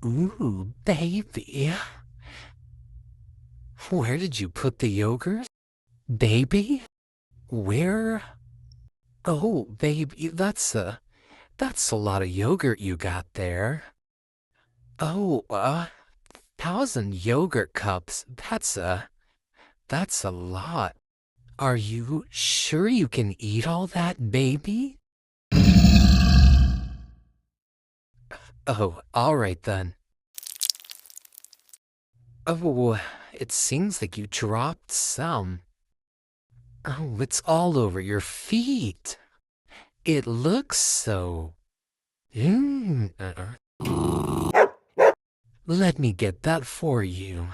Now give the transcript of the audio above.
Ooh, baby. Where did you put the yogurt? Baby? Where? Oh, baby, that's a lot of yogurt you got there. Oh, 1,000 yogurt cups. That's a lot. Are you sure you can eat all that, baby? Oh, all right then. Oh, it seems like you dropped some. Oh, it's all over your feet. It looks so. Mm. Let me get that for you.